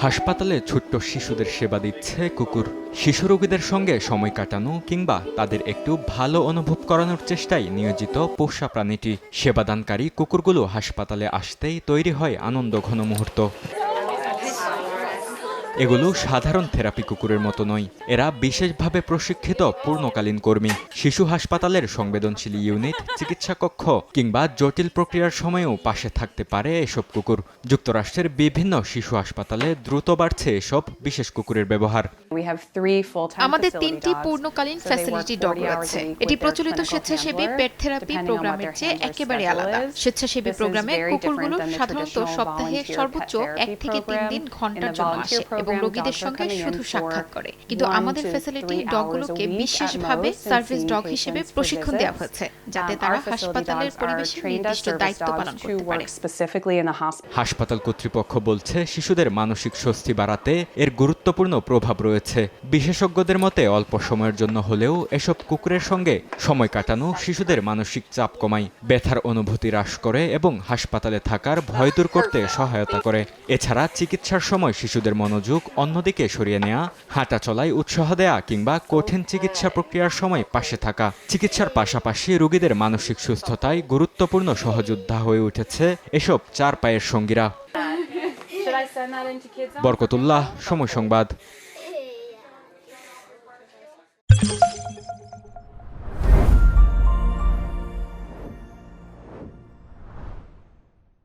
হাসপাতালে ছোট্ট শিশুদের সেবা দিচ্ছে কুকুর। শিশু রোগীদের সঙ্গে সময় কাটানো কিংবা তাদের একটু ভালো অনুভব করানোর চেষ্টায় নিয়োজিত পোষা প্রাণীটি। সেবাদানকারী কুকুরগুলো হাসপাতালে আসতেই তৈরি হয় আনন্দ ঘন মুহূর্ত। এগুলো সাধারণ থেরাপি কুকুরের মতো নয়, এরা বিশেষভাবে প্রশিক্ষিত পূর্ণকালীন কর্মী। শিশু হাসপাতালের সংবেদনশীল ইউনিট, চিকিৎসা কক্ষ কিংবা জটিল প্রক্রিয়ার সময়েও পাশে থাকতে পারে এসব কুকুর। যুক্তরাষ্ট্রের বিভিন্ন শিশু হাসপাতালে দ্রুত বাড়ছে এসব বিশেষ কুকুরের ব্যবহার। আমাদের 3টি পূর্ণকালীন ফ্যাসিলিটি ডগ রয়েছে। এটি প্রচলিত স্বেচ্ছাসেবী পেট থেরাপি প্রোগ্রামের চেয়ে একেবারে আলাদা। স্বেচ্ছাসেবী প্রোগ্রামে কুকুরগুলো সাধারণত সপ্তাহে সর্বোচ্চ 1 থেকে 3 দিন ঘন্টার জন্য আসে এবং রোগীদের সঙ্গে শুধু সাক্ষাৎ করে। কিন্তু আমাদের ফ্যাসিলিটি ডগগুলোকে বিশেষভাবে সার্ভিস ডগ হিসেবে প্রশিক্ষণ দেওয়া হয়েছে, যাতে তারা হাসপাতালের পরিবেশে নির্দিষ্ট দায়িত্ব পালন করতে পারে। হাসপাতাল কর্তৃপক্ষ বলছে, শিশুদের মানসিক স্বস্তি বাড়াতে এর গুরুত্বপূর্ণ প্রভাব রয়েছে। বিশেষজ্ঞদের মতে অল্প সময়ের জন্য হলেও এসব কুকুরের সঙ্গে সময় কাটানো শিশুদের মানসিক চাপ কমায়, ব্যথার অনুভূতি হ্রাস করে এবং হাসপাতালে থাকার ভয় দূর করতে সহায়তা করে। এছাড়া চিকিৎসার সময় শিশুদের মনোযোগ অন্যদিকে সরিয়ে নেওয়া, হাঁটা চলায় উৎসাহ দেয়া কিংবা কঠিন চিকিৎসা প্রক্রিয়ার সময় পাশে থাকা। চিকিৎসার পাশাপাশি রোগীদের মানসিক সুস্থতায় গুরুত্বপূর্ণ সহযোদ্ধা হয়ে উঠেছে এসব চার পায়ের সঙ্গীরা। বরকতুল্লাহ, সময় সংবাদ।